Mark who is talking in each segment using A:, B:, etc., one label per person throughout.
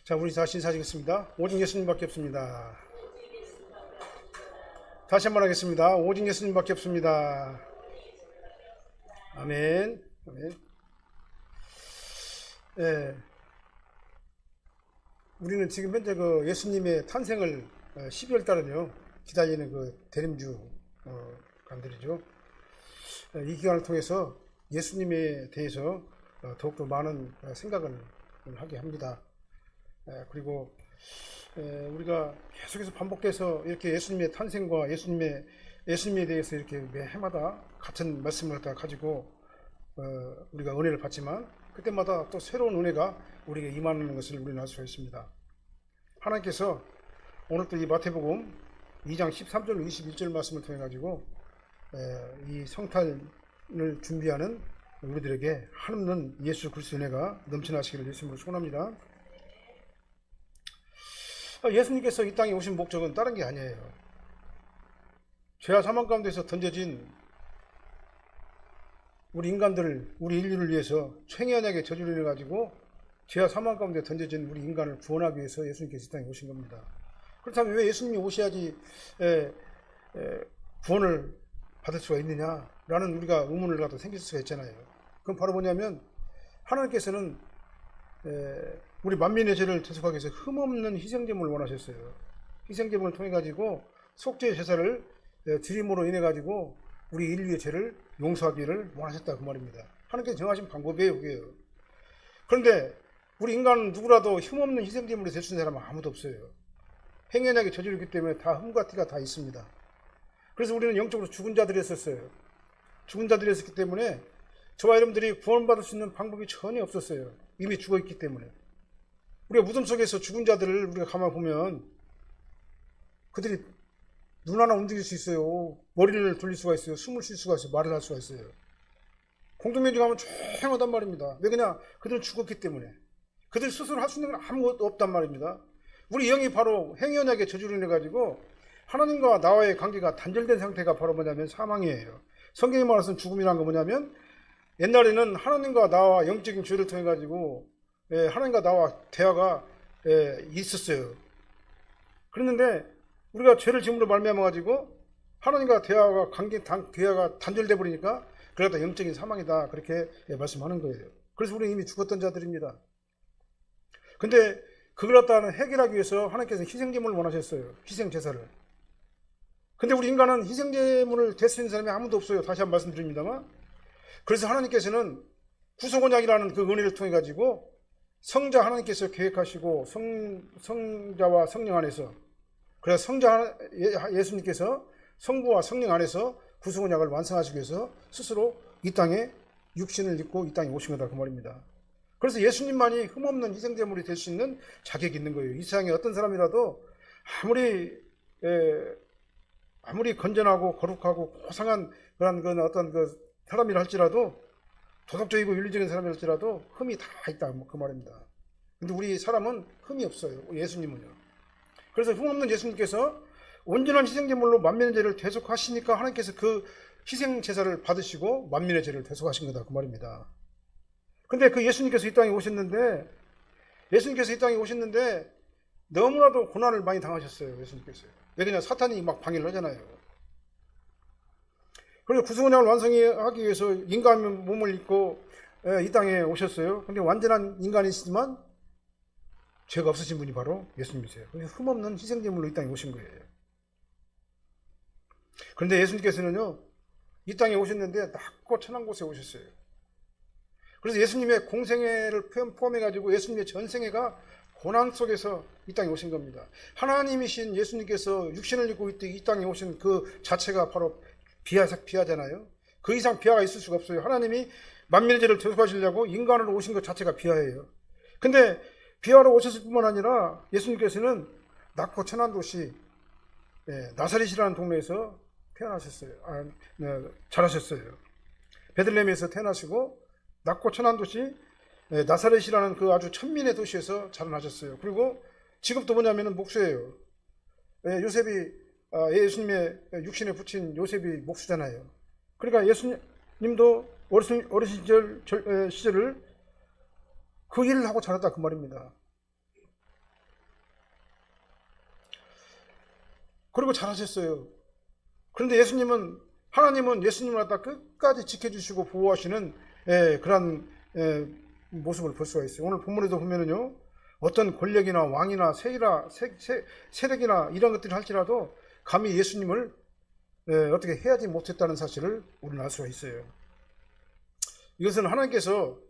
A: 자, 우리 다시 인사드리겠습니다. 오직 예수님밖에 없습니다. 다시 한번 하겠습니다. 오직 예수님밖에 없습니다. 아멘. 아멘. 예. 우리는 지금 현재 그 예수님의 탄생을 12월 달은요, 기다리는 그 대림주 간들이죠. 이 기간을 통해서 예수님에 대해서 더욱더 많은 생각을 하게 합니다. 그리고 우리가 계속해서 반복해서 이렇게 예수님의 탄생과 예수님에 대해서 이렇게 매 해마다 같은 말씀을 갖다 가지고 우리가 은혜를 받지만 그때마다 또 새로운 은혜가 우리에게 임하는 것을 우리는 알 수가 있습니다. 하나님께서 오늘 또 이 마태복음 2장 13절 21절 말씀을 통해 가지고 이 성탄을 준비하는 우리들에게 한없는 예수 그리스도의 은혜가 넘쳐나시기를 예수님으로 축원합니다. 예수님께서 이 땅에 오신 목적은 다른 게 아니에요. 죄와 사망 가운데서 던져진 우리 인간들을, 우리 인류를 위해서 최연약의 저주를 인해 가지고 죄와 사망 가운데 던져진 우리 인간을 구원하기 위해서 예수님께서 이 땅에 오신 겁니다. 그렇다면 왜 예수님이 오셔야지 구원을 받을 수가 있느냐라는 우리가 의문을 갖다 생길 수가 있잖아요. 그건 바로 뭐냐면 하나님께서는 우리 만민의 죄를 대속하기 위해서 흠없는 희생제물을 원하셨어요. 희생제물을 통해 가지고 속죄의 제사를 드림으로 인해 가지고 우리 인류의 죄를 용서하기를 원하셨다 그 말입니다. 하나님께서 정하신 방법이에요, 그게요. 그런데 우리 인간은 누구라도 흠없는 희생제물이 될 수 있는 사람은 아무도 없어요. 행연하게 저지르기 때문에 다 흠과 티가 다 있습니다. 그래서 우리는 영적으로 죽은 자들이었어요. 죽은 자들이었기 때문에 저와 여러분들이 구원받을 수 있는 방법이 전혀 없었어요. 이미 죽어있기 때문에. 우리가 무덤 속에서 죽은 자들을 우리가 가만 보면 그들이 눈 하나 움직일 수 있어요. 머리를 돌릴 수가 있어요. 숨을 쉴 수가 있어요. 말을 할 수가 있어요. 공동묘지 가면 조용하단 말입니다. 왜 그냥 그들은 죽었기 때문에. 그들 스스로 할 수 있는 건 아무것도 없단 말입니다. 우리 영이 바로 행연하게 저주를 인해가지고 하나님과 나와의 관계가 단절된 상태가 바로 뭐냐면 사망이에요. 성경이 말하는 죽음이라는 건 뭐냐면 옛날에는 하나님과 나와 영적인 죄를 통해 가지고 하나님과 나와 대화가 있었어요. 그랬는데 우리가 죄를 지음으로 말미암아 가지고 하나님과 대화가 단절돼 버리니까 그러다 영적인 사망이다 그렇게 말씀하는 거예요. 그래서 우리는 이미 죽었던 자들입니다. 근데 그걸 갖다 해결하기 위해서 하나님께서 희생제물을 원하셨어요. 희생제사를. 근데 우리 인간은 희생제물을 될 수 있는 사람이 아무도 없어요. 다시 한번 말씀드립니다만. 그래서 하나님께서는 구속언약이라는 그 은혜를 통해 가지고 성자 하나님께서 계획하시고 성자와 성령 안에서, 그래서 성자 예수님께서 성부와 성령 안에서 구속언약을 완성하시기 위해서 스스로 이 땅에 육신을 입고 이 땅에 오신 거다 그 말입니다. 그래서 예수님만이 흠없는 희생제물이 될 수 있는 자격이 있는 거예요. 이 세상에 어떤 사람이라도 아무리 건전하고 거룩하고 고상한 그런 어떤 그 사람이라 할지라도, 도덕적이고 윤리적인 사람이라 할지라도 흠이 다 있다 그 말입니다. 근데 우리 사람은 흠이 없어요. 예수님은요. 그래서 흠없는 예수님께서 온전한 희생제물로 만민의 죄를 대속하시니까 하나님께서 그 희생제사를 받으시고 만민의 죄를 대속하신 거다 그 말입니다. 근데 그 예수님께서 이 땅에 오셨는데 너무나도 고난을 많이 당하셨어요. 예수님께서. 왜 그냥 사탄이 막 방해를 하잖아요. 그래서 구속언약을 완성하기 위해서 인간 몸을 입고 이 땅에 오셨어요. 근데 완전한 인간이시지만 죄가 없으신 분이 바로 예수님이세요. 그래서 흠없는 희생제물로 이 땅에 오신 거예요. 그런데 예수님께서는요, 이 땅에 오셨는데 낮고 천한 곳에 오셨어요. 그래서 예수님의 공생애를 포함해가지고 예수님의 전생애가 고난 속에서 이 땅에 오신 겁니다. 하나님이신 예수님께서 육신을 입고 이 땅에 오신 그 자체가 바로 비하잖아요. 그 이상 비하가 있을 수가 없어요. 하나님이 만민의 죄를 대속하시려고 인간으로 오신 것 자체가 비하예요. 근데 비하로 오셨을 뿐만 아니라 예수님께서는 낮고 천한 도시 나사렛이라는 동네에서 태어나셨어요. 자라셨어요. 베들레헴에서 태어나시고 낮고 천한 도시 나사렛이라는 그 아주 천민의 도시에서 자라나셨어요. 그리고 직업도 뭐냐면 목수예요. 요셉이 예수님의 육신에 붙인 요셉이 목수잖아요. 그러니까 예수님도 어린 시절을 그 일을 하고 자랐다 그 말입니다. 그리고 잘하셨어요. 그런데 하나님은 예수님을 갖다 끝까지 지켜주시고 보호하시는 그런 모습을 볼 수가 있어요. 오늘 본문에도 보면은요, 어떤 권력이나 왕이나 세력이나 이런 것들을 할지라도 감히 예수님을 어떻게 해야지 못했다는 사실을 우리는 알 수가 있어요. 이것은 하나님께서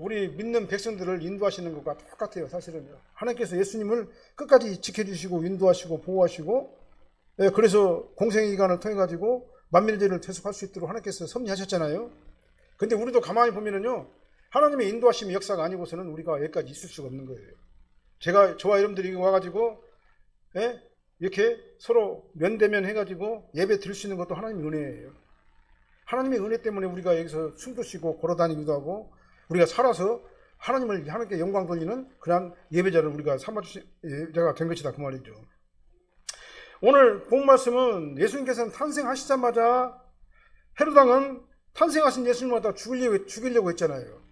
A: 우리 믿는 백성들을 인도하시는 것과 똑같아요. 사실은요, 하나님께서 예수님을 끝까지 지켜주시고 인도하시고 보호하시고, 그래서 공생의 기간을 통해 가지고 만민의 죄를 대속할 수 있도록 하나님께서 섭리하셨잖아요. 근데 우리도 가만히 보면은요, 하나님의 인도하심의 역사가 아니고서는 우리가 여기까지 있을 수가 없는 거예요. 저와 여러분들이 와가지고 이렇게 서로 면대면 해가지고 예배 드릴 수 있는 것도 하나님의 은혜예요. 하나님의 은혜 때문에 우리가 여기서 숨도 쉬고 걸어다니기도 하고, 우리가 살아서 하나님께 영광 돌리는 그런 예배자를 우리가 삼아주자가 된 것이다, 그 말이죠. 오늘 본 말씀은 예수님께서는 탄생하시자마자 헤롯 왕은 탄생하신 예수님을 갖다 죽이려고 했잖아요.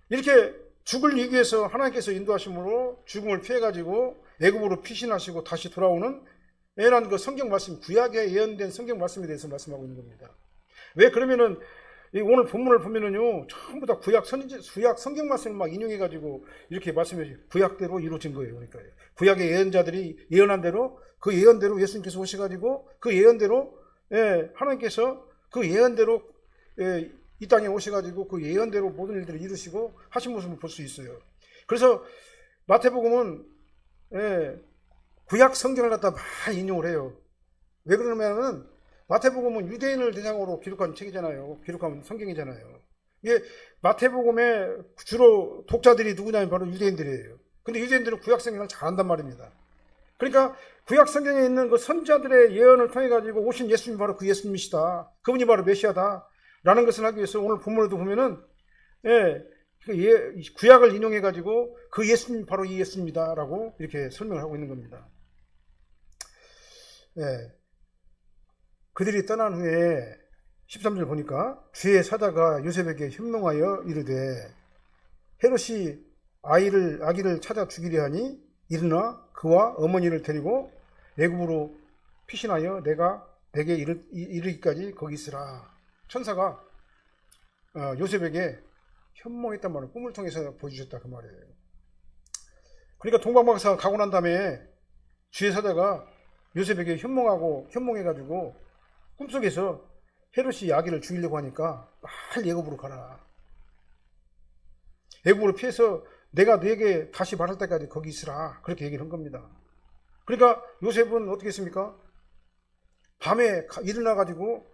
A: 이렇게 죽을 위해서 하나님께서 인도하심으로 죽음을 피해가지고 애굽으로 피신하시고 다시 돌아오는 이런 그 성경 말씀, 구약에 예언된 성경 말씀에 대해서 말씀하고 있는 겁니다. 왜 그러면은 오늘 본문을 보면은요, 전부 다 구약 성경 말씀을 막 인용해가지고 이렇게 말씀해 구약대로 이루어진 거예요. 그러니까 구약의 예언자들이 예언한 대로, 그 예언대로 예수님께서 오셔가지고 그 예언대로 하나님께서 그 예언대로 이 땅에 오셔가지고 그 예언대로 모든 일들을 이루시고 하신 모습을 볼 수 있어요. 그래서 마태복음은 구약 성경을 갖다 많이 인용을 해요. 왜 그러냐면은 마태복음은 유대인을 대상으로 기록한 책이잖아요. 기록한 성경이잖아요. 이게 마태복음의 주로 독자들이 누구냐면 바로 유대인들이에요. 근데 유대인들은 구약 성경을 잘 안단 말입니다. 그러니까 구약 성경에 있는 그 선지자들의 예언을 통해 가지고 오신 예수님이 바로 그 예수님이시다. 그분이 바로 메시아다. 라는 것을 하기 위해서 오늘 본문에도 보면은 구약을 인용해 가지고 그 예수님 바로 이 예수님이다 라고 이렇게 설명을 하고 있는 겁니다. 그들이 떠난 후에 13절 보니까 주의 사자가 요셉에게 현몽하여 이르되 헤롯이 아기를 찾아 죽이려 하니 일어나 그와 어머니를 데리고 애굽으로 피신하여 내게 이르기까지 거기 있으라. 천사가 요셉에게 현몽했단 말을 꿈을 통해서 보여주셨다, 그 말이에요. 그러니까 동방박사가 가고 난 다음에 주의 사자가 요셉에게 현몽해가지고 꿈속에서 헤롯이 아기를 죽이려고 하니까 빨리 애굽으로 가라. 애굽으로 피해서 내가 너에게 다시 말할 때까지 거기 있으라. 그렇게 얘기를 한 겁니다. 그러니까 요셉은 어떻게 했습니까? 밤에 일어나가지고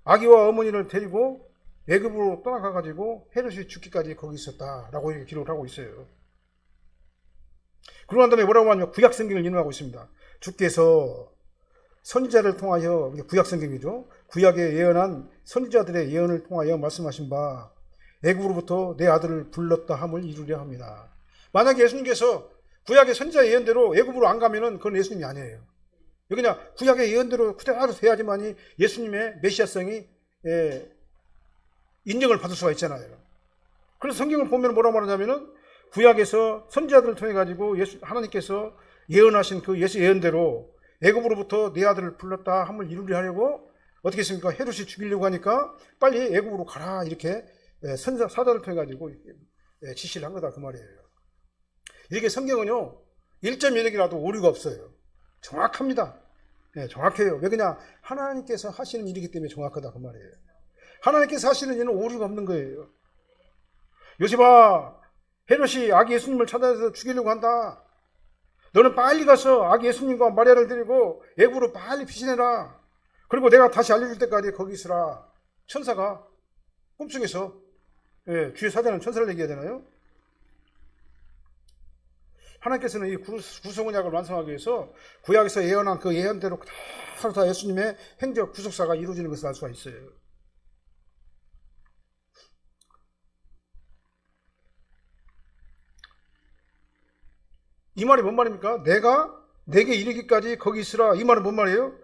A: 아기와 어머니를 데리고 애굽으로 떠나가가지고 헤롯이 죽기까지 거기 있었다라고 이렇게 기록을 하고 있어요. 그러고 난 다음에 뭐라고 하냐면 구약 성경을 인용하고 있습니다. 주께서 선지자를 통하여, 구약 성경이죠, 구약에 예언한 선지자들의 예언을 통하여 말씀하신 바 애굽으로부터 내 아들을 불렀다 함을 이루려 합니다. 만약에 예수님께서 구약의 선지자 예언대로 애굽으로 안 가면은 그건 예수님이 아니에요. 그냥 구약의 예언대로 그대로 돼야지만이 예수님의 메시아성이 인정을 받을 수가 있잖아요. 그래서 성경을 보면 뭐라고 말하냐면은 구약에서 선지자들을 통해 가지고 하나님께서 예언하신 그 예수 예언대로 애굽으로부터 내 아들을 불렀다 함을 이루려 하려고 어떻게 했습니까? 헤롯이 죽이려고 하니까 빨리 애굽으로 가라 이렇게 사자를 통해 가지고 지시를 한 거다, 그 말이에요. 이렇게 성경은요 1.1억이라도 오류가 없어요. 정확합니다. 정확해요. 왜 그냥 하나님께서 하시는 일이기 때문에 정확하다, 그 말이에요. 하나님께서 하시는 일은 오류가 없는 거예요. 요셉아, 헤롯이 아기 예수님을 찾아서 죽이려고 한다. 너는 빨리 가서 아기 예수님과 마리아를 데리고 애굽으로 빨리 피신해라. 그리고 내가 다시 알려줄 때까지 거기 있으라. 천사가 꿈속에서, 주의 사자는 천사를 얘기하잖아요. 하나님께서는 이 구속언약을 완성하기 위해서 구약에서 예언한 그 예언대로 다 예수님의 행적 구속사가 이루어지는 것을 알 수가 있어요. 이 말이 뭔 말입니까? 내게 이르기까지 거기 있으라. 이 말은 뭔 말이에요?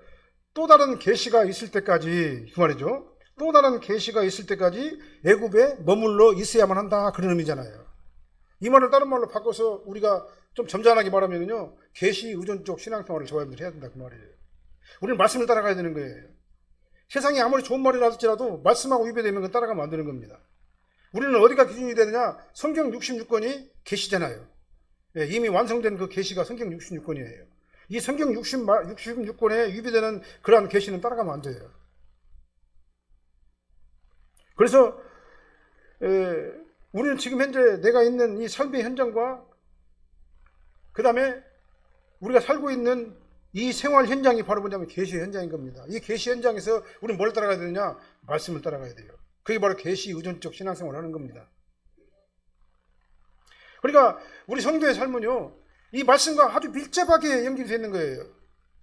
A: 또 다른 계시가 있을 때까지, 그 말이죠. 또 다른 계시가 있을 때까지 애굽에 머물러 있어야만 한다, 그런 의미잖아요. 이 말을 다른 말로 바꿔서 우리가 좀 점잖하게 말하면요, 계시 의존적 신앙생활을 저와 여러분들이 해야 된다 그 말이에요. 우리는 말씀을 따라가야 되는 거예요. 세상에 아무리 좋은 말이 나왔지라도 말씀하고 위배되면 그건 따라가면 안 되는 겁니다. 우리는 어디가 기준이 되느냐? 성경 66권이 계시잖아요. 예, 이미 완성된 그 계시가 성경 66권이에요. 이 성경 66권에 위배되는 그러한 계시는 따라가면 안 돼요. 그래서 우리는 지금 현재 내가 있는 이 삶의 현장과 그 다음에 우리가 살고 있는 이 생활 현장이 바로 뭐냐면 계시의 현장인 겁니다. 이 계시 현장에서 우리는 뭘 따라가야 되느냐? 말씀을 따라가야 돼요. 그게 바로 계시 의존적 신앙생활을 하는 겁니다. 그러니까 우리 성도의 삶은요, 이 말씀과 아주 밀접하게 연결되어 있는 거예요.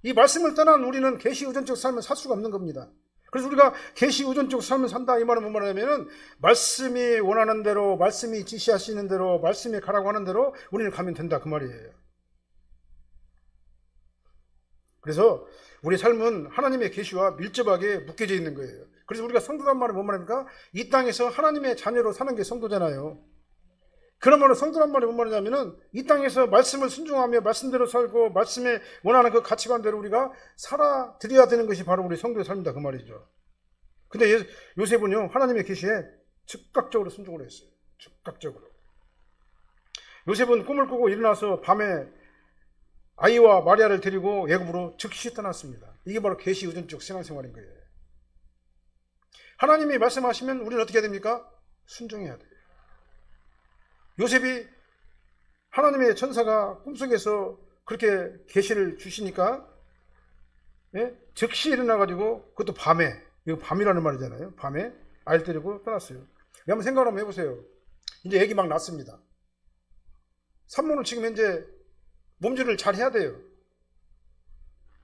A: 이 말씀을 떠난 우리는 계시 의존적 삶을 살 수가 없는 겁니다. 그래서 우리가 계시 의존적 삶을 산다 이 말은 뭔 말이냐면은 말씀이 원하는 대로, 말씀이 지시하시는 대로, 말씀이 가라고 하는 대로 우리는 가면 된다 그 말이에요. 그래서 우리 삶은 하나님의 계시와 밀접하게 묶여져 있는 거예요. 그래서 우리가 성도란 말은 뭔 말입니까? 이 땅에서 하나님의 자녀로 사는 게 성도잖아요. 그러면 성도란 말이 뭔 말이냐면은 이 땅에서 말씀을 순종하며 말씀대로 살고 말씀에 원하는 그 가치관대로 우리가 살아드려야 되는 것이 바로 우리 성도의 삶이다 그 말이죠. 근데 요셉은요, 하나님의 계시에 즉각적으로 순종을 했어요. 즉각적으로. 요셉은 꿈을 꾸고 일어나서 밤에 아이와 마리아를 데리고 애굽으로 즉시 떠났습니다. 이게 바로 계시 의존적 신앙생활인 거예요. 하나님이 말씀하시면 우리는 어떻게 해야 됩니까? 순종해야 돼요. 요셉이 하나님의 천사가 꿈속에서 그렇게 계시를 주시니까 즉시 일어나가지고 그것도 밤에, 이거 밤이라는 말이잖아요. 밤에 아이를 데리고 떠났어요. 한번 생각을 한번 해보세요. 이제 애기 막 낳습니다. 산모는 지금 현재 몸질을 잘 해야 돼요.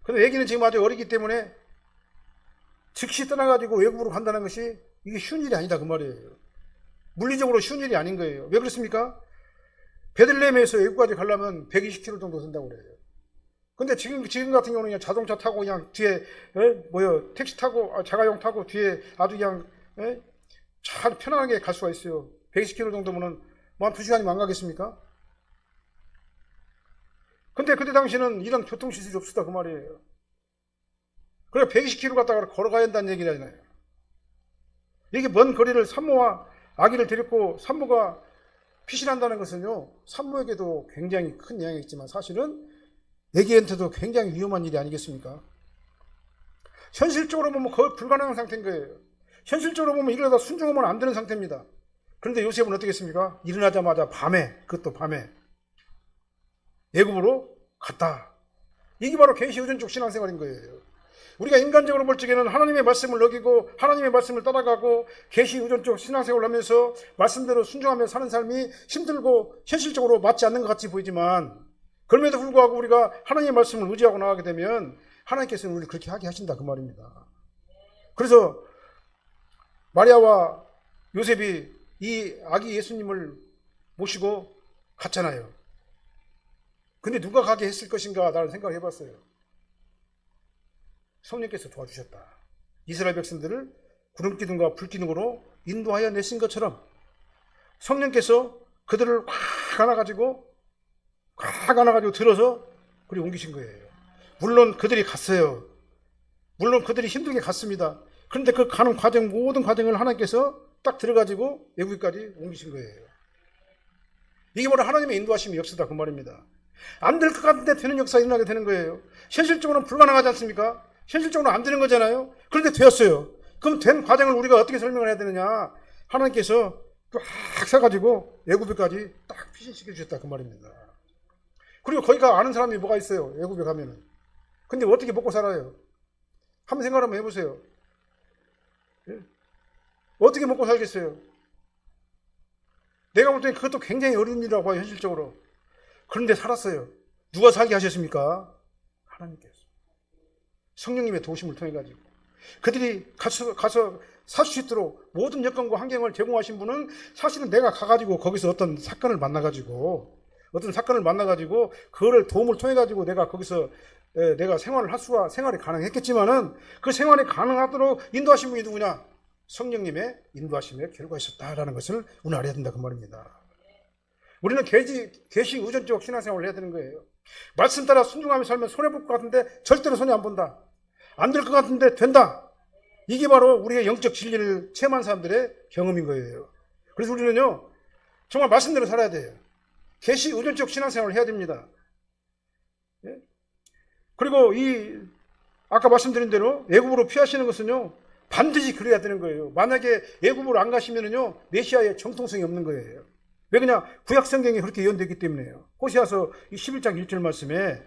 A: 근데 애기는 지금 아주 어리기 때문에 즉시 떠나가지고 외국으로 간다는 것이 이게 쉬운 일이 아니다 그 말이에요. 물리적으로 쉬운 일이 아닌 거예요. 왜 그렇습니까? 베들레헴에서 외국까지 가려면 120km 정도 된다고 그래요. 근데 지금 같은 경우는 그냥 자동차 타고 그냥 뒤에 택시 타고 자가용 타고 뒤에 아주 그냥 잘 편안하게 갈 수가 있어요. 120km 정도면은 뭐 한 2시간이면 안 가겠습니까? 근데 그때 당시는 이런 교통시설이 없었다 그 말이에요. 그래 120km 갔다가 걸어가야 한다는 얘기잖아요. 이게 먼 거리를 산모와 아기를 데리고 산모가 피신한다는 것은요, 산모에게도 굉장히 큰 영향이 있지만 사실은 애기한테도 굉장히 위험한 일이 아니겠습니까? 현실적으로 보면 거의 불가능한 상태인 거예요. 현실적으로 보면 이러다 순종하면 안 되는 상태입니다. 그런데 요셉은 어떻게 했습니까? 일어나자마자 밤에, 그것도 밤에 애굽으로 갔다. 이게 바로 계시 의존적 신앙생활인 거예요. 우리가 인간적으로 볼 적에는 하나님의 말씀을 어기고 하나님의 말씀을 따라가고 계시 의존적 신앙생활을 하면서 말씀대로 순종하며 사는 삶이 힘들고 현실적으로 맞지 않는 것 같이 보이지만, 그럼에도 불구하고 우리가 하나님의 말씀을 의지하고 나가게 되면 하나님께서는 우리를 그렇게 하게 하신다 그 말입니다. 그래서 마리아와 요셉이 이 아기 예수님을 모시고 갔잖아요. 근데 누가 가게 했을 것인가 라는 생각을 해봤어요. 성령께서 도와주셨다. 이스라엘 백성들을 구름기둥과 불기둥으로 인도하여 내신 것처럼 성령께서 그들을 확 안아가지고 들어서 그리 옮기신 거예요. 물론 그들이 갔어요. 물론 그들이 힘들게 갔습니다. 그런데 그 가는 과정, 모든 과정을 하나님께서 딱 들어가지고 외국까지 옮기신 거예요. 이게 바로 하나님의 인도하심의 역사다 그 말입니다. 안 될 것 같은데 되는 역사가 일어나게 되는 거예요. 현실적으로는 불가능하지 않습니까? 현실적으로 안 되는 거잖아요. 그런데 되었어요. 그럼 된 과정을 우리가 어떻게 설명을 해야 되느냐? 하나님께서 쫙 사가지고 애굽에까지 딱 피신시켜 주셨다 그 말입니다. 그리고 거기가 아는 사람이 뭐가 있어요? 애굽에 가면은. 근데 어떻게 먹고 살아요? 한번 생각 한번 해보세요. 어떻게 먹고 살겠어요? 내가 볼 때는 그것도 굉장히 어려운 일이라고 봐요, 현실적으로. 그런데 살았어요. 누가 살게 하셨습니까? 하나님께서. 성령님의 도우심을 통해 가지고 그들이 가서 살 수 있도록 모든 여건과 환경을 제공하신 분은 사실은 내가 가가지고 거기서 어떤 사건을 만나가지고 그거를 도움을 통해 가지고 내가 거기서 내가 생활이 가능했겠지만은 그 생활이 가능하도록 인도하신 분이 누구냐? 성령님의 인도하심의 결과가 있었다라는 것을 우리는 알아야 된다 그 말입니다. 우리는 계시 의존적 신앙생활을 해야 되는 거예요. 말씀 따라 순종하며 살면 손해볼 것 같은데 절대로 손해 안 본다. 안 될 것 같은데 된다. 이게 바로 우리의 영적 진리를 체험한 사람들의 경험인 거예요. 그래서 우리는요, 정말 말씀대로 살아야 돼요. 계시 의존적 신앙생활을 해야 됩니다. 예? 그리고 아까 말씀드린 대로 애굽으로 피하시는 것은요, 반드시 그래야 되는 거예요. 만약에 애굽으로 안 가시면은요, 메시아의 정통성이 없는 거예요. 왜 그냥 구약 성경에 그렇게 예언되기 때문에요. 호시아서 11장 1절 말씀에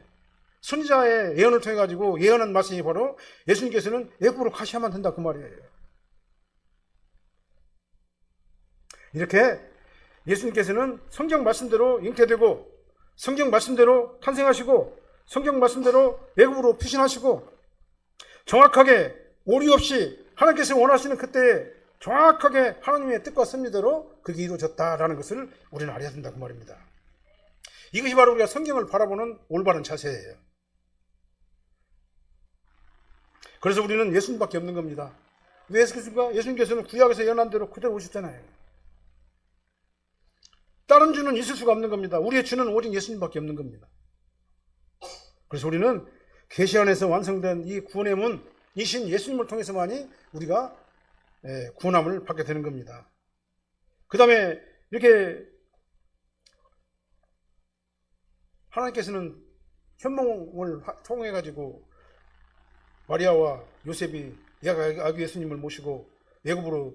A: 선지자의 예언을 통해 가지고 예언한 말씀이 바로 예수님께서는 애굽으로 가셔야만 된다 그 말이에요. 이렇게 예수님께서는 성경 말씀대로 잉태되고 성경 말씀대로 탄생하시고 성경 말씀대로 애굽으로 피신하시고 정확하게 오류 없이 하나님께서 원하시는 그때에 정확하게 하나님의 뜻과 섭리대로 그게 이루어졌다라는 것을 우리는 알아야 된다 그 말입니다. 이것이 바로 우리가 성경을 바라보는 올바른 자세예요. 그래서 우리는 예수님밖에 없는 겁니다. 왜 그렇습니까? 예수님께서는 구약에서 예언한 대로 그대로 오셨잖아요. 다른 주는 있을 수가 없는 겁니다. 우리의 주는 오직 예수님밖에 없는 겁니다. 그래서 우리는 계시 안에서 완성된 이 구원의 문, 이신 예수님을 통해서만이 우리가 구원함을 받게 되는 겁니다. 그 다음에 이렇게 하나님께서는 현몽을 통해 가지고 마리아와 요셉이 아기 예수님을 모시고 애굽으로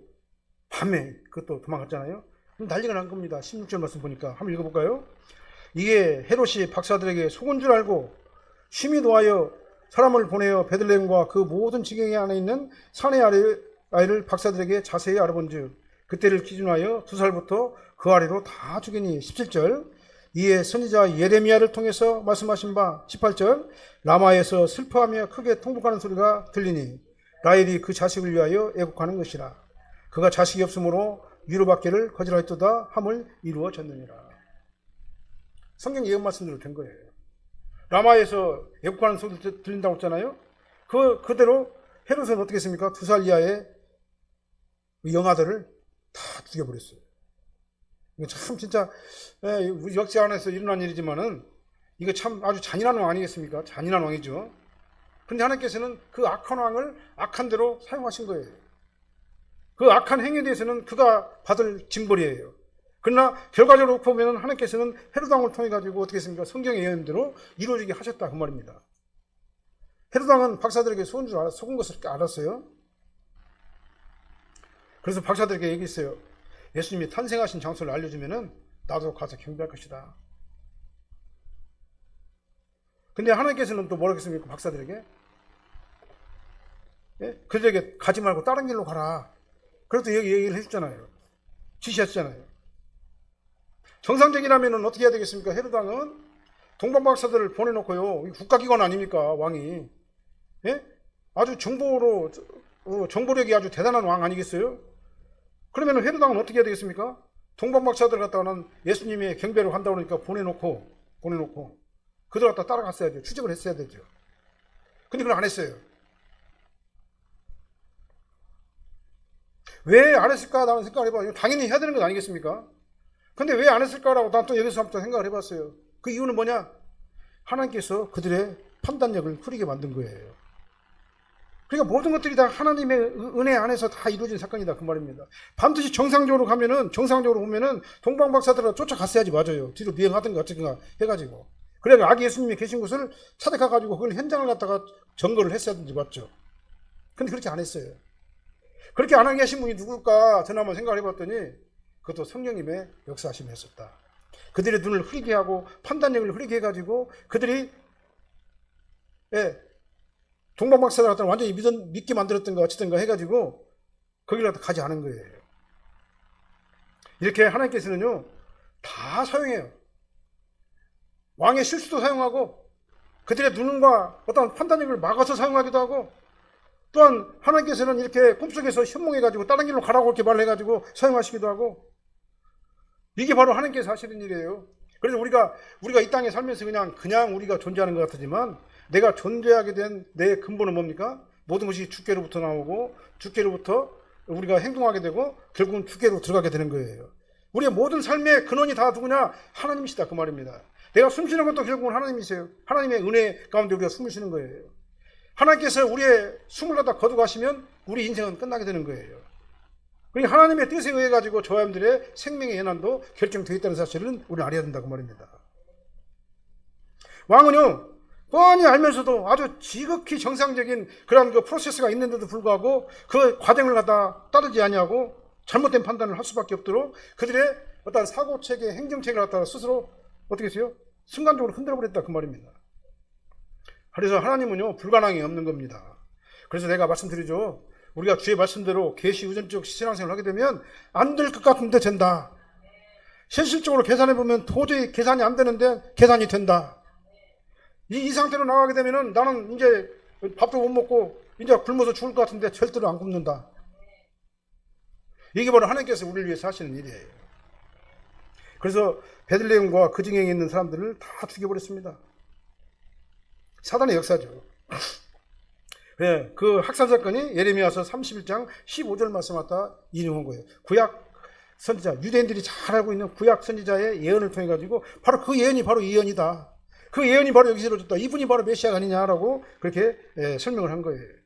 A: 밤에 그것도 도망갔잖아요. 난리가 난 겁니다. 16절 말씀 보니까 한번 읽어볼까요? 이게 헤롯이 박사들에게 속은 줄 알고 심히 노하여 사람을 보내어 베들레헴과 그 모든 지경에 안에 있는 산의 아이를 박사들에게 자세히 알아본 즉 그때를 기준하여 2살부터 그 아래로 다 죽이니 17절 이에 선지자 예레미야를 통해서 말씀하신 바 18절 라마에서 슬퍼하며 크게 통곡하는 소리가 들리니 라헬이 그 자식을 위하여 애국하는 것이라 그가 자식이 없으므로 위로받기를 거절하였도다 함을 이루어졌느니라. 성경 예언 말씀대로 된 거예요. 라마에서 애국하는 소리 들린다고 했잖아요. 그대로 헤롯은 어떻게 했습니까? 2살 이하의 영아들을 다 죽여버렸어요. 이거 참 진짜 우리 역사 안에서 일어난 일이지만은 이거 참 아주 잔인한 왕 아니겠습니까? 잔인한 왕이죠. 그런데 하나님께서는 그 악한 왕을 악한 대로 사용하신 거예요. 그 악한 행위에 대해서는 그가 받을 징벌이에요. 그러나 결과적으로 보면 하나님께서는 헤롯 왕을 통해 가지고 어떻게 했습니까? 성경의 예언대로 이루어지게 하셨다 그 말입니다. 헤롯 왕은 박사들에게 속은 것을 알았어요. 그래서 박사들에게 얘기했어요. 예수님이 탄생하신 장소를 알려주면은 나도 가서 경배할 것이다. 근데 하나님께서는 또 뭐라고 했습니까? 박사들에게? 예? 그들에게 가지 말고 다른 길로 가라. 그래도 여기 얘기를 해줬잖아요. 지시하셨잖아요. 정상적이라면 어떻게 해야 되겠습니까? 헤롯 왕은 동방박사들을 보내놓고요. 국가기관 아닙니까? 왕이. 예? 아주 정보력이 아주 대단한 왕 아니겠어요? 그러면 헤롯 왕은 어떻게 해야 되겠습니까? 동방박사들 갖다가는 예수님의 경배를 한다고 그러니까 보내놓고 그들 갖다 따라갔어야죠. 추적을 했어야 되죠. 근데 그걸 안 했어요. 왜 안 했을까? 나는 생각을 해봐요. 당연히 해야 되는 것 아니겠습니까? 근데 왜 안 했을까라고 난 또 여기서 한번 생각을 해봤어요. 그 이유는 뭐냐? 하나님께서 그들의 판단력을 흐리게 만든 거예요. 그러니까 모든 것들이 다 하나님의 은혜 안에서 다 이루어진 사건이다 그 말입니다. 반드시 정상적으로 보면은 동방박사들을 쫓아갔어야지 맞아요. 뒤로 미행하든가 어쨌든가 해가지고. 그래야 아기 예수님이 계신 곳을 찾아가가지고 그걸 현장을 갖다가 점거를 했어야 되는지 맞죠. 근데 그렇게 안 했어요. 그렇게 안 하게 하신 분이 누굴까 저는 한번 생각을 해봤더니 그것도 성령님의 역사하심이었었다. 그들의 눈을 흐리게 하고 판단력을 흐리게 해가지고 그들이 동방박사들 갖다 완전히 믿게 만들었던가 어쨌든가 해가지고 거기를 가지 않은 거예요. 이렇게 하나님께서는요 다 사용해요. 왕의 실수도 사용하고 그들의 눈과 어떤 판단력을 막아서 사용하기도 하고 또한 하나님께서는 이렇게 꿈속에서 현몽해가지고 다른 길로 가라고 이렇게 말을 해가지고 사용하시기도 하고 이게 바로 하나님께서 하시는 일이에요. 그래서 우리가 이 땅에 살면서 그냥 우리가 존재하는 것 같지만 내가 존재하게 된 내 근본은 뭡니까? 모든 것이 주께로부터 나오고 주께로부터 우리가 행동하게 되고 결국은 주께로 들어가게 되는 거예요. 우리의 모든 삶의 근원이 다 누구냐? 하나님이시다 그 말입니다. 내가 숨쉬는 것도 결국은 하나님이세요. 하나님의 은혜 가운데 우리가 숨을 쉬는 거예요. 하나님께서 우리의 숨을 갖다 거두가시면 우리 인생은 끝나게 되는 거예요. 그러니까 하나님의 뜻에 의해 가지고 저 사람들의 생명의 연한도 결정되어 있다는 사실은 우리는 알아야 된다고 말입니다. 왕은요, 뻔히 알면서도 아주 지극히 정상적인 그런 그 프로세스가 있는데도 불구하고 그 과정을 갖다 따르지 아니하고 잘못된 판단을 할 수밖에 없도록 그들의 어떤 사고체계, 행정체계를 갖다가 스스로 어떻게 했어요? 순간적으로 흔들어버렸다 그 말입니다. 그래서 하나님은요, 불가능이 없는 겁니다. 그래서 내가 말씀드리죠. 우리가 주의 말씀대로 계시 유전적 신앙생활을 하게 되면 안 될 것 같은데 된다. 현실적으로 계산해보면 도저히 계산이 안 되는데 계산이 된다. 이 상태로 나가게 되면은 나는 이제 밥도 못 먹고 이제 굶어서 죽을 것 같은데 절대로 안 굶는다. 이게 바로 하나님께서 우리를 위해서 하시는 일이에요. 그래서 베들레헴과 그 지경에 있는 사람들을 다 죽여버렸습니다. 사단의 역사죠. 네, 그 학살 사건이 예레미야서 31장 15절 말씀 갖다 인용한 거예요. 구약 선지자, 유대인들이 잘 알고 있는 구약 선지자의 예언을 통해 가지고 바로 그 예언이 바로 이 예언이다. 그 예언이 바로 여기서 이루어졌다. 이분이 바로 메시아가 아니냐라고 그렇게 설명을 한 거예요.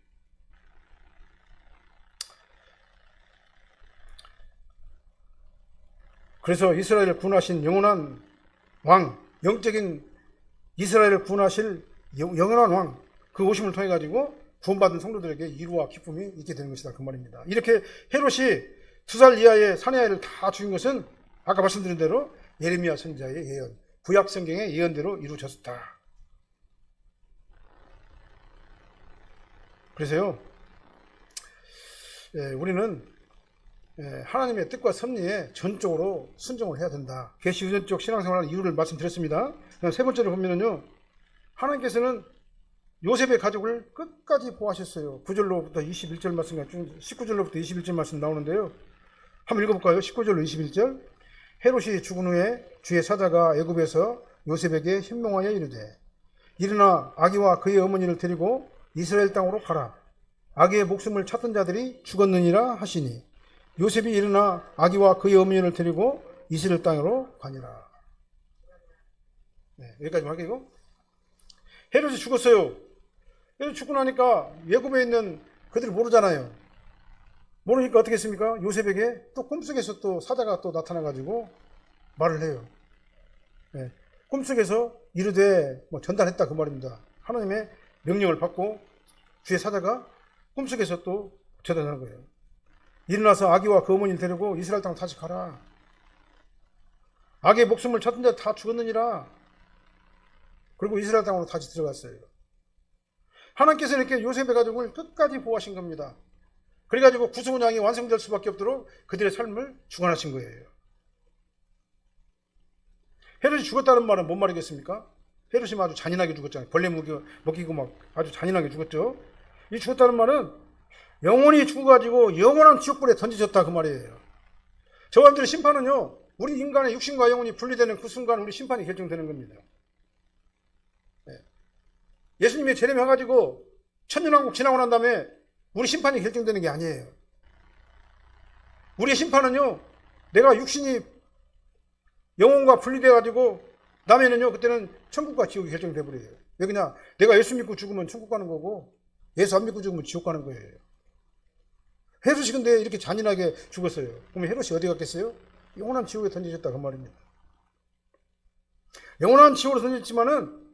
A: 그래서 이스라엘을 구원하신 영원한 왕, 영적인 이스라엘을 구원하실 영원한 왕, 그 오심을 통해 가지고 구원받은 성도들에게 이루와 기쁨이 있게 되는 것이다 그 말입니다. 이렇게 헤롯이 2살 이하의 사내아이를 다 죽인 것은 아까 말씀드린 대로 예레미야 선지자의 예언, 구약 성경의 예언대로 이루어졌다. 그래서요, 우리는 하나님의 뜻과 섭리에 전적으로 순종을 해야 된다. 계시 유전적 신앙생활의 이유를 말씀드렸습니다. 세 번째로 보면은요, 하나님께서는 요셉의 가족을 끝까지 보호하셨어요. 9절로부터 21절 말씀, 19절로부터 21절 말씀 나오는데요. 한번 읽어볼까요? 19절로 21절. 헤롯이 죽은 후에 주의 사자가 애굽에서 요셉에게 현명하여 이르되, 일어나 아기와 그의 어머니를 데리고 이스라엘 땅으로 가라. 아기의 목숨을 찾던 자들이 죽었느니라 하시니, 요셉이 일어나 아기와 그의 어머니를 데리고 이스라엘 땅으로 가니라. 네, 여기까지 할게요. 헤롯이 죽었어요. 헤롯이 죽고 나니까 애굽에 있는 그들이 모르잖아요. 모르니까 어떻게 했습니까? 요셉에게 또 꿈속에서 또 사자가 또 나타나가지고 말을 해요. 네, 꿈속에서 이르되 전달했다 그 말입니다. 하나님의 명령을 받고 주의 사자가 꿈속에서 또 전달하는 거예요. 일어나서 아기와 그 어머니를 데리고 이스라엘 땅으로 다시 가라. 아기의 목숨을 찾은 자 다 죽었느니라. 그리고 이스라엘 땅으로 다시 들어갔어요. 하나님께서 이렇게 요셉의 가족을 끝까지 보호하신 겁니다. 그래가지고 구속운양이 완성될 수밖에 없도록 그들의 삶을 주관하신 거예요. 헤롯이 죽었다는 말은 뭔 말이겠습니까? 헤롯이 아주 잔인하게 죽었잖아요. 벌레 먹이고 막 아주 잔인하게 죽었죠. 이 죽었다는 말은 영원히 죽어가지고 영원한 지옥불에 던지셨다 그 말이에요. 저 사람들의 심판은요, 우리 인간의 육신과 영혼이 분리되는 그 순간 우리 심판이 결정되는 겁니다. 예수님이 재림해가지고 천년왕국 지나고 난 다음에 우리 심판이 결정되는 게 아니에요. 우리의 심판은요, 내가 육신이 영혼과 분리돼가지고 나면은요, 그때는 천국과 지옥이 결정돼 버려요. 왜 그냥 내가 예수 믿고 죽으면 천국 가는 거고 예수 안 믿고 죽으면 지옥 가는 거예요. 헤롯이 근데 이렇게 잔인하게 죽었어요. 그러면 헤롯이 어디 갔겠어요? 영원한 지옥에 던지셨다 그 말입니다. 영원한 지옥으로 던졌지만은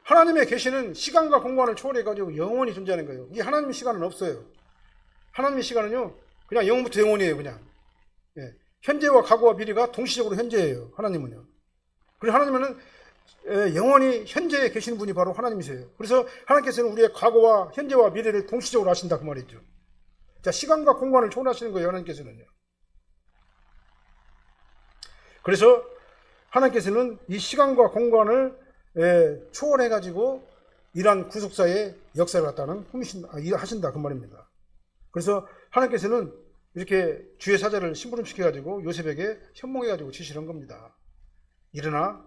A: 하나님의 계시는 시간과 공간을 초월해가지고 영원히 존재하는 거예요. 이 하나님의 시간은 없어요. 하나님의 시간은요, 그냥 영원부터 영원이에요, 그냥. 예. 현재와 과거와 미래가 동시적으로 현재예요, 하나님은요. 그리고 하나님은 영원히 현재에 계시는 분이 바로 하나님이세요. 그래서 하나님께서는 우리의 과거와 현재와 미래를 동시적으로 하신다, 그 말이죠. 자, 시간과 공간을 초월하시는 거예요, 하나님께서는요. 그래서 하나님께서는 이 시간과 공간을 초월해가지고 이러한 구속사의 역사를 갖다는 하신다 그 말입니다. 그래서 하나님께서는 이렇게 주의 사자를 심부름시켜가지고 요셉에게 현몽해가지고 지시를 한 겁니다. 일어나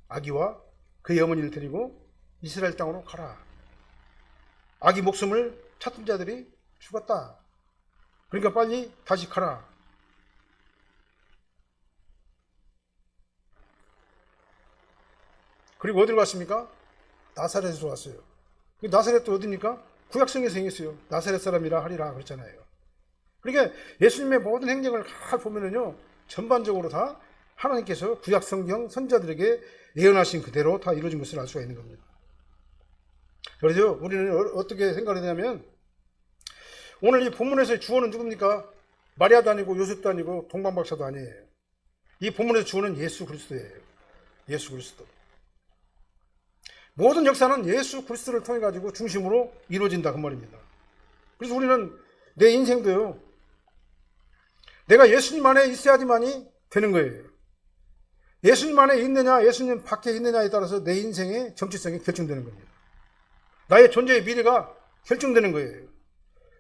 A: 아기와 그의 어머니를 데리고 이스라엘 땅으로 가라. 아기 목숨을 찾던 자들이 죽었다. 그러니까 빨리 다시 가라. 그리고 어디로 갔습니까? 나사렛으로 왔어요. 나사렛도 어디입니까? 구약성에서 행했어요. 나사렛 사람이라 하리라 그랬잖아요. 그러니까 예수님의 모든 행적을 다 보면은요, 전반적으로 다 하나님께서 구약 성경 선지자들에게 예언하신 그대로 다 이루어진 것을 알 수가 있는 겁니다. 그래서 우리는 어떻게 생각을 되냐면, 오늘 이 본문에서의 주어는 누굽니까? 마리아도 아니고 요셉도 아니고 동방박사도 아니에요. 이 본문에서 주어는 예수 그리스도예요. 예수 그리스도. 모든 역사는 예수 그리스도를 통해 가지고 중심으로 이루어진다 그 말입니다. 그래서 우리는 내 인생도요, 내가 예수님 안에 있어야지만이 되는 거예요. 예수님 안에 있느냐 예수님 밖에 있느냐에 따라서 내 인생의 정체성이 결정되는 겁니다. 나의 존재의 미래가 결정되는 거예요.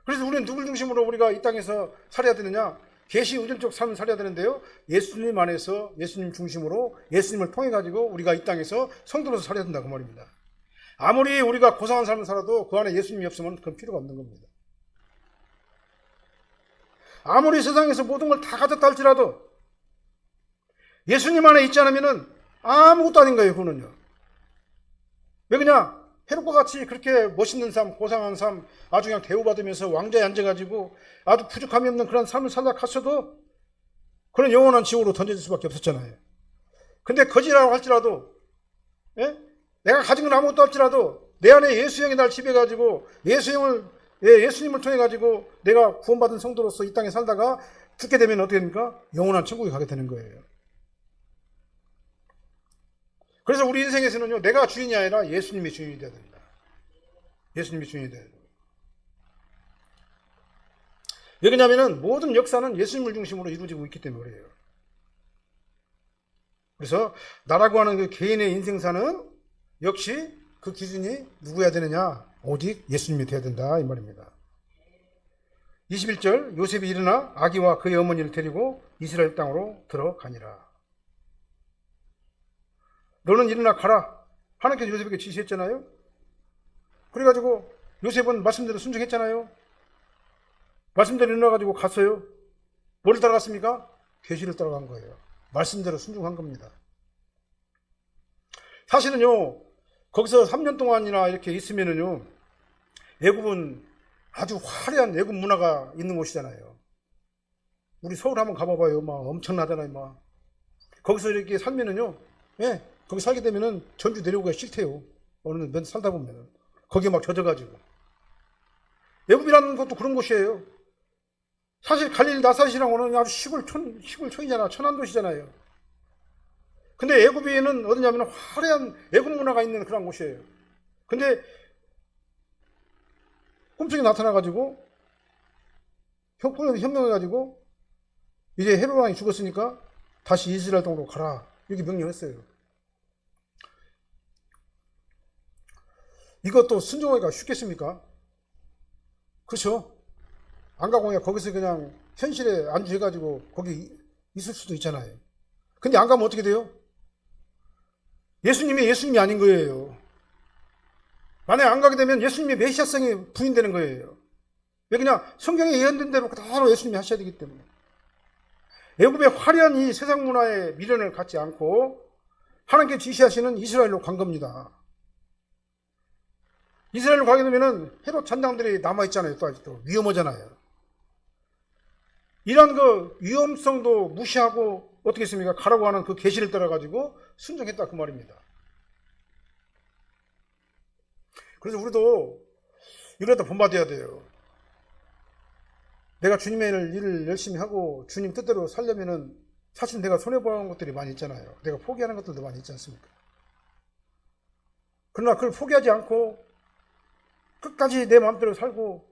A: 그래서 우리는 누굴 중심으로 우리가 이 땅에서 살아야 되느냐? 계시 의존적 삶을 살아야 되는데요, 예수님 안에서 예수님 중심으로 예수님을 통해 가지고 우리가 이 땅에서 성도로서 살아야 된다 그 말입니다. 아무리 우리가 고상한 삶을 살아도 그 안에 예수님이 없으면 그건 필요가 없는 겁니다. 아무리 세상에서 모든 걸 다 가졌다 할지라도 예수님 안에 있지 않으면 아무것도 아닌 거예요. 그거는요. 왜 그냥 헤롯과 같이 그렇게 멋있는 삶, 고상한 삶, 아주 그냥 대우받으면서 왕자에 앉아가지고 아주 부족함이 없는 그런 삶을 살다 갔어도 그런 영원한 지옥으로 던져질 수밖에 없었잖아요. 근데 거지라고 할지라도, 예? 내가 가진 건 아무것도 없지라도 내 안에 예수형이 날 지배해가지고 예수님을 통해가지고 내가 구원받은 성도로서 이 땅에 살다가 죽게 되면 어떻게 됩니까? 영원한 천국에 가게 되는 거예요. 그래서 우리 인생에서는요, 내가 주인이 아니라 예수님이 주인이 되어야 됩니다. 예수님이 주인이 되어야 됩니다. 왜 그러냐면은 모든 역사는 예수님을 중심으로 이루어지고 있기 때문에 그래요. 그래서 나라고 하는 그 개인의 인생사는 역시 그 기준이 누구여야 되느냐? 오직 예수님이 되어야 된다 이 말입니다. 21절, 요셉이 일어나 아기와 그의 어머니를 데리고 이스라엘 땅으로 들어가니라. 너는 일어나 가라. 하나님께서 요셉에게 지시했잖아요. 그래가지고 요셉은 말씀대로 순종했잖아요. 말씀대로 일어나가지고 갔어요. 뭐를 따라갔습니까? 계시를 따라간 거예요. 말씀대로 순종한 겁니다. 사실은요, 거기서 3년 동안이나 이렇게 있으면은요, 애굽은 아주 화려한 애굽 문화가 있는 곳이잖아요. 우리 서울 한번 가봐봐요. 막 엄청나잖아요. 막 거기서 이렇게 살면은요, 예, 거기 살게 되면은 전주 내려오기가 싫대요. 어느 몇 살다 보면은 거기에 막 젖어가지고. 애굽이라는 것도 그런 곳이에요. 사실 갈릴리 나사렛이라고는 아주 시골 촌이잖아. 천안도시잖아요. 근데 애굽에는 어디냐면 화려한 애굽 문화가 있는 그런 곳이에요. 근데 꿈속에 나타나가지고 현명해가지고 이제 헤롯 왕이 죽었으니까 다시 이스라엘 땅으로 가라 이렇게 명령했어요. 이것도 순종하기가 쉽겠습니까? 그렇죠? 안 가고 그냥 거기서 그냥 현실에 안주해가지고 거기 있을 수도 있잖아요. 근데 안 가면 어떻게 돼요? 예수님이 아닌 거예요. 만약에 안 가게 되면 예수님의 메시아성이 부인되는 거예요. 왜 그냥 성경에 예언된 대로 그대로 예수님이 하셔야 되기 때문에. 애굽의 화려한 이 세상 문화에 미련을 갖지 않고 하나님께 지시하시는 이스라엘로 간 겁니다. 이스라엘로 가게 되면은 헤롯 잔당들이 남아있잖아요. 또 아직도 위험하잖아요. 이런 그 위험성도 무시하고 어떻게 했습니까? 가라고 하는 그 계시를 따라가지고 순종했다 그 말입니다. 그래서 우리도 이러다 본받아야 돼요. 내가 주님의 일을 열심히 하고 주님 뜻대로 살려면은 사실 내가 손해보는 것들이 많이 있잖아요. 내가 포기하는 것들도 많이 있지 않습니까? 그러나 그걸 포기하지 않고 끝까지 내 마음대로 살고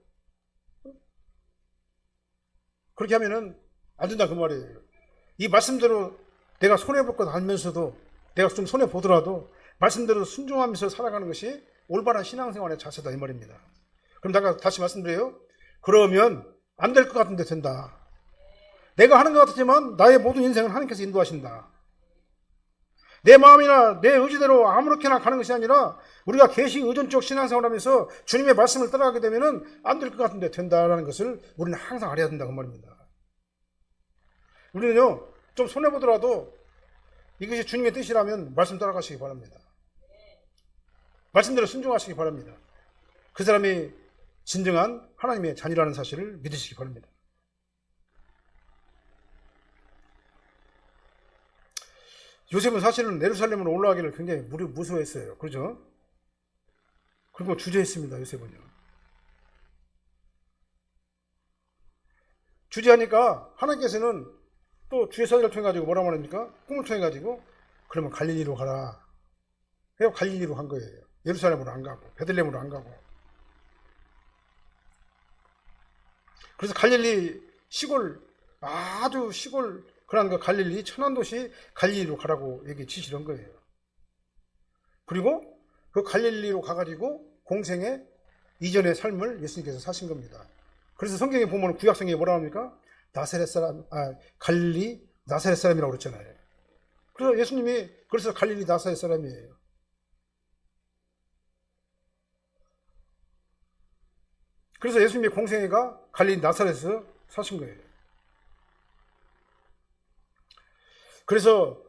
A: 그렇게 하면은 안 된다 그 말이에요. 이 말씀대로 내가 손해볼 것 알면서도 내가 좀 손해보더라도 말씀대로 순종하면서 살아가는 것이 올바른 신앙생활의 자세다 이 말입니다. 그럼 내가 다시 말씀드려요. 그러면 안 될 것 같은데 된다. 내가 하는 것 같지만 나의 모든 인생을 하나님께서 인도하신다. 내 마음이나 내 의지대로 아무렇게나 가는 것이 아니라 우리가 계시 의존적 신앙생활을 하면서 주님의 말씀을 따라가게 되면 안 될 것 같은데 된다라는 것을 우리는 항상 알아야 된다 그 말입니다. 우리는요 좀 손해보더라도 이것이 주님의 뜻이라면 말씀 따라가시기 바랍니다. 말씀대로 순종하시기 바랍니다. 그 사람이 진정한 하나님의 자녀라는 사실을 믿으시기 바랍니다. 요셉은 사실은 예루살렘으로 올라가기를 굉장히 무서워했어요. 그렇죠? 그리고 주저했습니다. 요셉은요. 주저하니까 하나님께서는 또 주의 사자를 통해 가지고 뭐라고 말합니까? 꿈을 통해 가지고 그러면 갈릴리로 가라. 그래서 갈릴리로 간 거예요. 예루살렘으로 안 가고 베들레헴으로 안 가고. 그래서 갈릴리 시골, 아주 시골 그런 그 갈릴리 천안도시 갈릴리로 가라고 얘기 지시한 거예요. 그리고 그 갈릴리로 가가지고 공생의 이전의 삶을 예수님께서 사신 겁니다. 그래서 성경에 보면 구약성경에 뭐라 합니까? 나사렛 사람, 갈릴리 나사렛 사람이라고 그랬잖아요. 그래서 예수님이 그래서 갈릴리 나사렛 사람이에요. 그래서 예수님의 공생애가 갈릴리 나사렛에서 사신 거예요. 그래서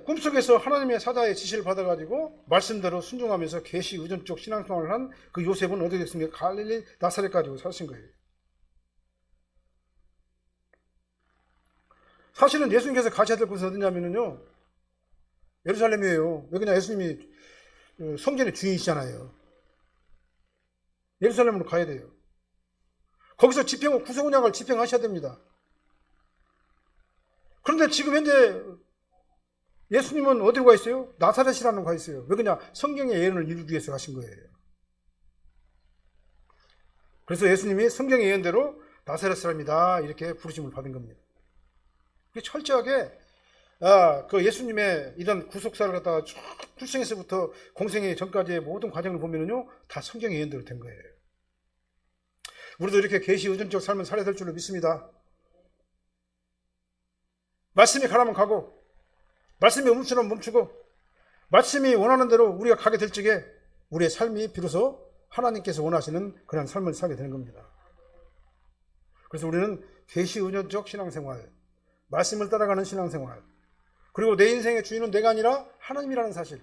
A: 꿈속에서 하나님의 사자의 지시를 받아가지고 말씀대로 순종하면서 계시 의존적 신앙생활을 한 그 요셉은 어떻게 됐습니까? 갈릴리 나사렛 가지고 사신 거예요. 사실은 예수님께서 가셔야 될 곳은 어디냐면요, 예루살렘이에요. 여기냐, 예수님이 성전의 주인이시잖아요. 예루살렘으로 가야 돼요. 거기서 구속언약을 집행하셔야 됩니다. 그런데 지금 현재 예수님은 어디로 가 있어요? 나사렛이라는 가 있어요. 왜냐? 성경의 예언을 이루기 위해서 가신 거예요. 그래서 예수님이 성경의 예언대로 나사렛 사람이다 이렇게 부르심을 받은 겁니다. 철저하게 그 예수님의 이런 구속사를 갖다가 쭉 출생에서부터 공생의 전까지의 모든 과정을 보면은요, 다 성경의 예언대로 된 거예요. 우리도 이렇게 계시 의존적 삶을 살아야 될 줄로 믿습니다. 말씀이 가라면 가고, 말씀이 멈추면 멈추고, 말씀이 원하는 대로 우리가 가게 될 적에 우리의 삶이 비로소 하나님께서 원하시는 그런 삶을 살게 되는 겁니다. 그래서 우리는 계시 의존적 신앙생활, 말씀을 따라가는 신앙생활, 그리고 내 인생의 주인은 내가 아니라 하나님이라는 사실,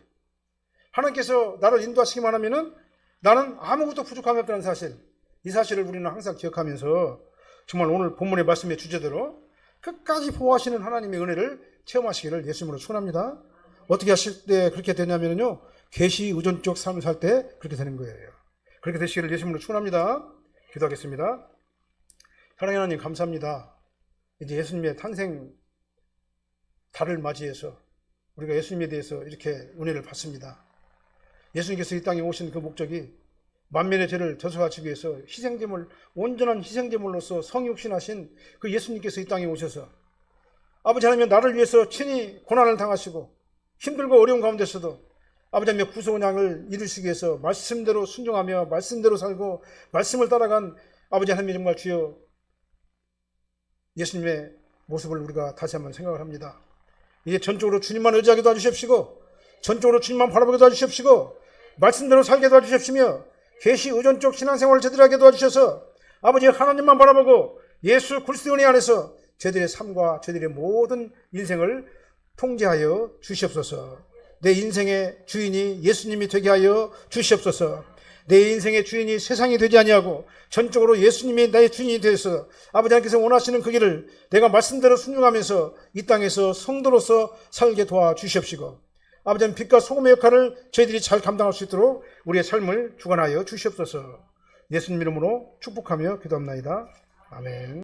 A: 하나님께서 나를 인도하시기만 하면은 나는 아무것도 부족함이 없다는 사실, 이 사실을 우리는 항상 기억하면서 정말 오늘 본문의 말씀의 주제대로 끝까지 보호하시는 하나님의 은혜를 체험하시기를 예수님으로 축원합니다. 어떻게 하실 때 그렇게 되냐면요, 계시 의존적 삶을 살 때 그렇게 되는 거예요. 그렇게 되시기를 예수님으로 축원합니다. 기도하겠습니다. 사랑하는 하나님, 감사합니다. 이제 예수님의 탄생 달을 맞이해서 우리가 예수님에 대해서 이렇게 은혜를 받습니다. 예수님께서 이 땅에 오신 그 목적이 만민의 죄를 저속하시기 위해서 희생제물, 온전한 희생제물로서 성육신하신 그 예수님께서 이 땅에 오셔서 아버지 하나님, 나를 위해서 친히 고난을 당하시고 힘들고 어려운 가운데서도 아버지 하나님 구속언약을 이루시기 위해서 말씀대로 순종하며 말씀대로 살고 말씀을 따라간 아버지 하나님, 정말 주여 예수님의 모습을 우리가 다시 한번 생각을 합니다. 이제 전적으로 주님만 의지하게 도와주십시고, 전적으로 주님만 바라보게 도와주십시고, 말씀대로 살게 도와주십시며, 계시 의존적 신앙생활을 제대로 하게 도와주셔서 아버지 하나님만 바라보고 예수 그리스도의 은혜 안에서 저희들의 삶과 저희들의 모든 인생을 통제하여 주시옵소서. 내 인생의 주인이 예수님이 되게 하여 주시옵소서. 내 인생의 주인이 세상이 되지 아니하고 전적으로 예수님이 나의 주인이 되어서 아버지 하나님께서 원하시는 그 길을 내가 말씀대로 순종하면서 이 땅에서 성도로서 살게 도와주시옵시고, 아버지 하나님, 빛과 소금의 역할을 저희들이 잘 감당할 수 있도록 우리의 삶을 주관하여 주시옵소서. 예수님 이름으로 축복하며 기도합나이다. 아멘.